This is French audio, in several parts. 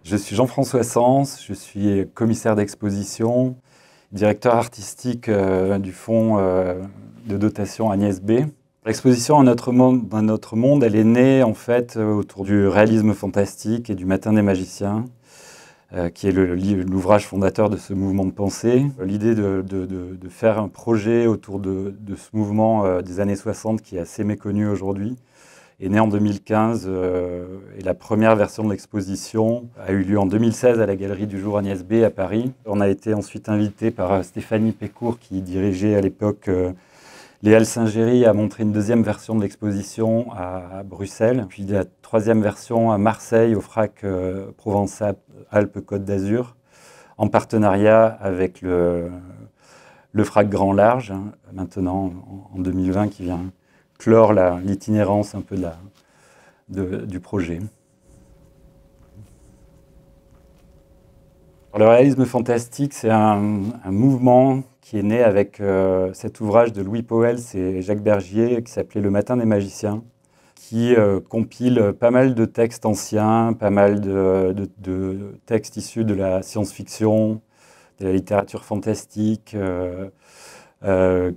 Je suis Jean-François Sens, je suis commissaire d'exposition, directeur artistique du fonds de dotation Agnès B. L'exposition Dans notre monde, elle est née en fait autour du réalisme fantastique et du Matin des magiciens, qui est l'ouvrage fondateur de ce mouvement de pensée. L'idée de faire un projet autour de ce mouvement des années 60 qui est assez méconnu aujourd'hui est née en 2015 et la première version de l'exposition a eu lieu en 2016 à la Galerie du Jour Agnès B à Paris. On a été ensuite invité par Stéphanie Pécourt qui dirigeait à l'époque les Halles Saint-Géry à montrer une deuxième version de l'exposition à Bruxelles, puis la troisième version à Marseille au FRAC Provence-Alpes-Côte d'Azur, en partenariat avec le FRAC Grand Large, maintenant en 2020 qui vient clore l'itinérance un peu du projet. Le réalisme fantastique, c'est un mouvement qui est né avec cet ouvrage de Louis Pauwels et Jacques Bergier qui s'appelait Le Matin des magiciens, qui compile pas mal de textes anciens, pas mal de textes issus de la science-fiction, de la littérature fantastique,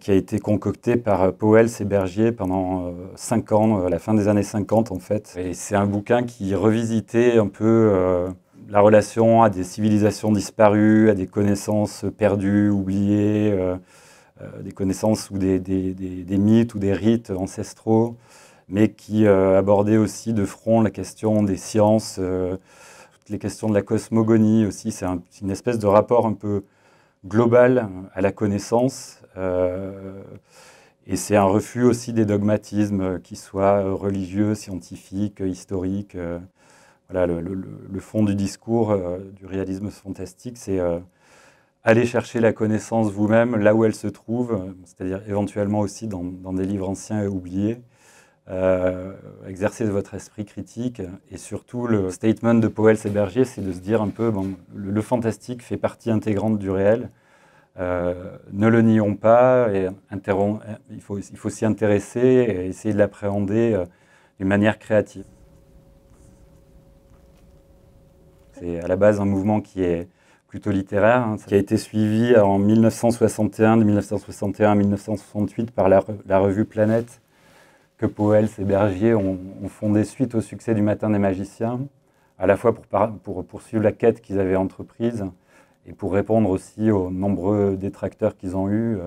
qui a été concocté par Pauwels et Bergier pendant 5 ans, à la fin des années 50 en fait. Et c'est un bouquin qui revisitait un peu la relation à des civilisations disparues, à des connaissances perdues, oubliées, des connaissances ou des mythes ou des rites ancestraux, mais qui abordait aussi de front la question des sciences, toutes les questions de la cosmogonie aussi. C'est une espèce de rapport un peu global à la connaissance, et c'est un refus aussi des dogmatismes, qu'ils soient religieux, scientifiques, historiques. Voilà, le fond du discours du réalisme fantastique, c'est aller chercher la connaissance vous-même là où elle se trouve, c'est-à-dire éventuellement aussi dans des livres anciens et oubliés, exercer votre esprit critique, et surtout le statement de Pauwels et Bergier, c'est de se dire un peu, bon, le fantastique fait partie intégrante du réel, ne le nions pas, et il faut s'y intéresser et essayer de l'appréhender d'une manière créative. C'est à la base un mouvement qui est plutôt littéraire, hein, qui a été suivi en 1961, de 1961 à 1968 par la revue Planète, que Pauwels et Bergier ont fondé suite au succès du Matin des magiciens, à la fois pour poursuivre la quête qu'ils avaient entreprise et pour répondre aussi aux nombreux détracteurs qu'ils ont eus.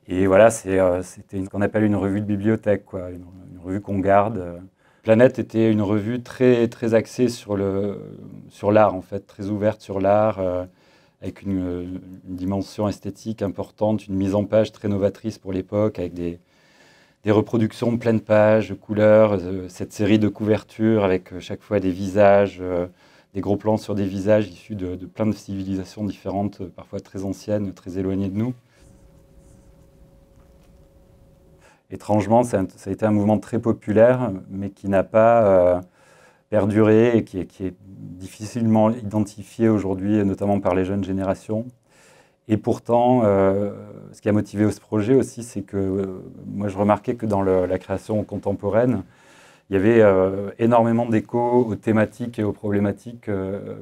Et voilà, c'était ce qu'on appelle une revue de bibliothèque, quoi, une revue qu'on garde. Planète était une revue très, très axée sur l'art, en fait, très ouverte sur l'art, avec une dimension esthétique importante, une mise en page très novatrice pour l'époque, avec des reproductions de pleine page, couleurs, cette série de couvertures avec chaque fois des visages, des gros plans sur des visages issus de plein de civilisations différentes, parfois très anciennes, très éloignées de nous. Étrangement, ça a été un mouvement très populaire, mais qui n'a pas perduré et qui est difficilement identifié aujourd'hui, notamment par les jeunes générations. Et pourtant, ce qui a motivé ce projet aussi, c'est que moi je remarquais que dans la création contemporaine, il y avait énormément d'échos aux thématiques et aux problématiques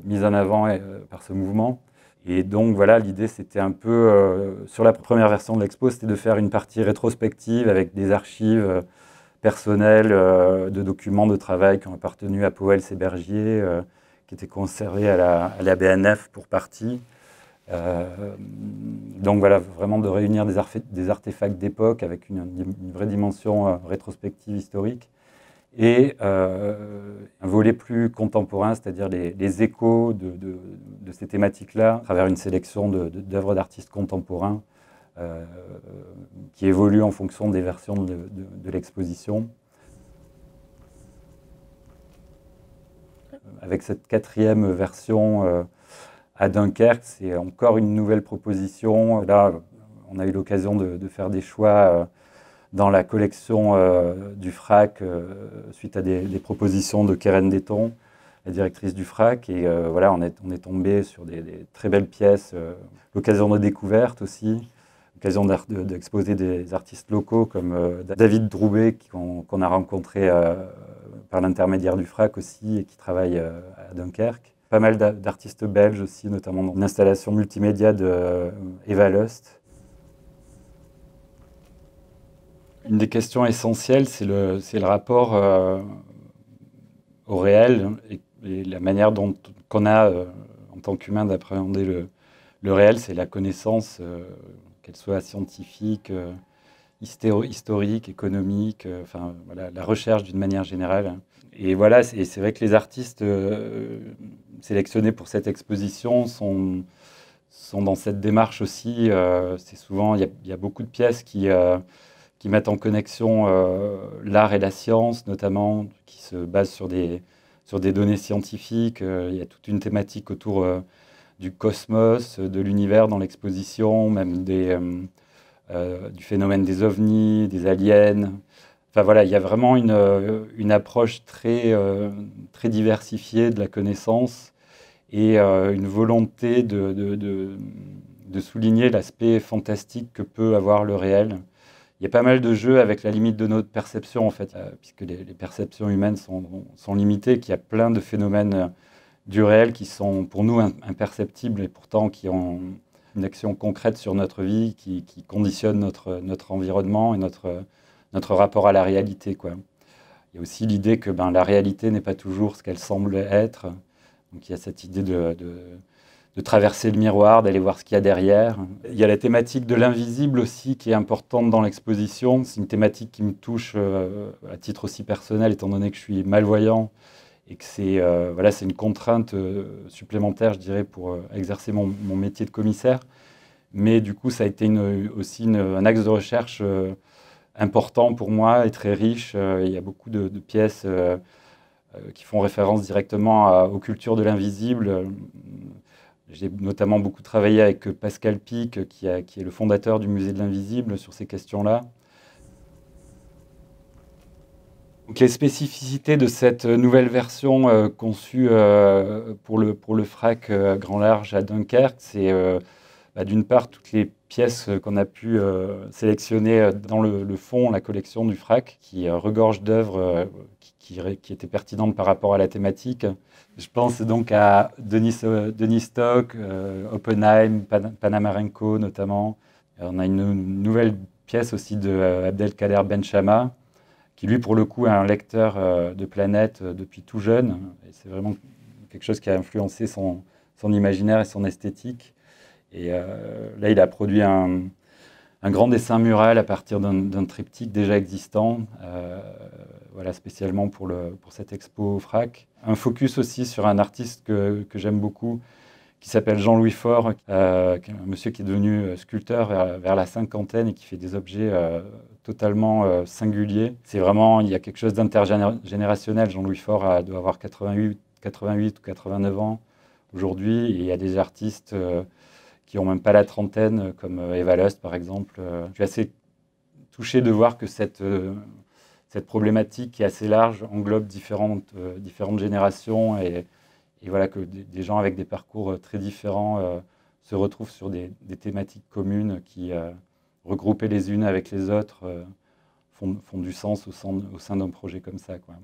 mises en avant par ce mouvement. Et donc voilà, l'idée c'était un peu, sur la première version de l'expo, c'était de faire une partie rétrospective avec des archives personnelles de documents de travail qui ont appartenu à Pauwels et Bergier, qui étaient conservés à la BNF pour partie. Donc voilà, vraiment de réunir des artefacts d'époque avec une vraie dimension rétrospective historique, et un volet plus contemporain, c'est-à-dire les échos de ces thématiques-là, à travers une sélection d'œuvres d'artistes contemporains qui évoluent en fonction des versions de l'exposition. Avec cette 4e version à Dunkerque, c'est encore une nouvelle proposition. Là, on a eu l'occasion de faire des choix dans la collection du FRAC suite à des propositions de Keren Detton, la directrice du FRAC. Et voilà, on est tombé sur des très belles pièces. L'occasion de découverte aussi, l'occasion d'exposer des artistes locaux comme David Droubet, qu'on a rencontré par l'intermédiaire du FRAC aussi, et qui travaille à Dunkerque. pas mal d'artistes belges aussi, notamment dans une installation multimédia de Eva Lust. Une des questions essentielles, c'est le rapport au réel et la manière qu'on a en tant qu'humain d'appréhender le réel, c'est la connaissance, qu'elle soit scientifique, historique, économique, enfin voilà, la recherche d'une manière générale. Et voilà, c'est vrai que les artistes sélectionnés pour cette exposition sont dans cette démarche aussi. C'est souvent, il y a beaucoup de pièces qui mettent en connexion l'art et la science, notamment, qui se basent sur des données scientifiques. Il y a toute une thématique autour du cosmos, de l'univers dans l'exposition, même du phénomène des ovnis, des aliens. Enfin voilà, il y a vraiment une approche très diversifiée de la connaissance et une volonté de souligner l'aspect fantastique que peut avoir le réel. Il y a pas mal de jeux avec la limite de notre perception, en fait, puisque les perceptions humaines sont limitées, qu'il y a plein de phénomènes du réel qui sont pour nous imperceptibles et pourtant qui ont une action concrète sur notre vie, qui conditionne notre environnement et notre rapport à la réalité, quoi. Il y a aussi l'idée que la réalité n'est pas toujours ce qu'elle semble être. Donc il y a cette idée de traverser le miroir, d'aller voir ce qu'il y a derrière. Il y a la thématique de l'invisible aussi qui est importante dans l'exposition. C'est une thématique qui me touche à titre aussi personnel, étant donné que je suis malvoyant et que c'est une contrainte supplémentaire, je dirais, pour exercer mon métier de commissaire. Mais du coup, ça a été aussi un axe de recherche important pour moi et très riche. Il y a beaucoup de pièces qui font référence directement aux cultures de l'invisible. J'ai notamment beaucoup travaillé avec Pascal Pic, qui est le fondateur du Musée de l'Invisible, sur ces questions-là. Donc, les spécificités de cette nouvelle version conçue pour le FRAC Grand Large à Dunkerque, c'est d'une part toutes les pièces qu'on a pu sélectionner dans le fond, la collection du FRAC, qui regorge d'œuvres qui étaient pertinentes par rapport à la thématique. Je pense donc à Denis Stock, Oppenheim, Panamarenko notamment. On a une nouvelle pièce aussi de Abdelkader Benchama, qui lui, pour le coup, est un lecteur de planètes depuis tout jeune. Et c'est vraiment quelque chose qui a influencé son imaginaire et son esthétique. Et là, il a produit un grand dessin mural à partir d'un triptyque déjà existant, spécialement pour cette expo au FRAC. Un focus aussi sur un artiste que j'aime beaucoup, qui s'appelle Jean-Louis Faure, un monsieur qui est devenu sculpteur vers la cinquantaine et qui fait des objets totalement singuliers. C'est vraiment, il y a quelque chose d'intergénérationnel. Jean-Louis Faure doit avoir 88 ou 89 ans aujourd'hui, et il y a des artistes qui n'ont même pas la trentaine, comme Eva Lust par exemple. Je suis assez touché de voir que cette problématique qui est assez large englobe différentes générations et voilà que des gens avec des parcours très différents se retrouvent sur des thématiques communes qui, regroupées les unes avec les autres, font du sens au sein d'un projet comme ça, quoi.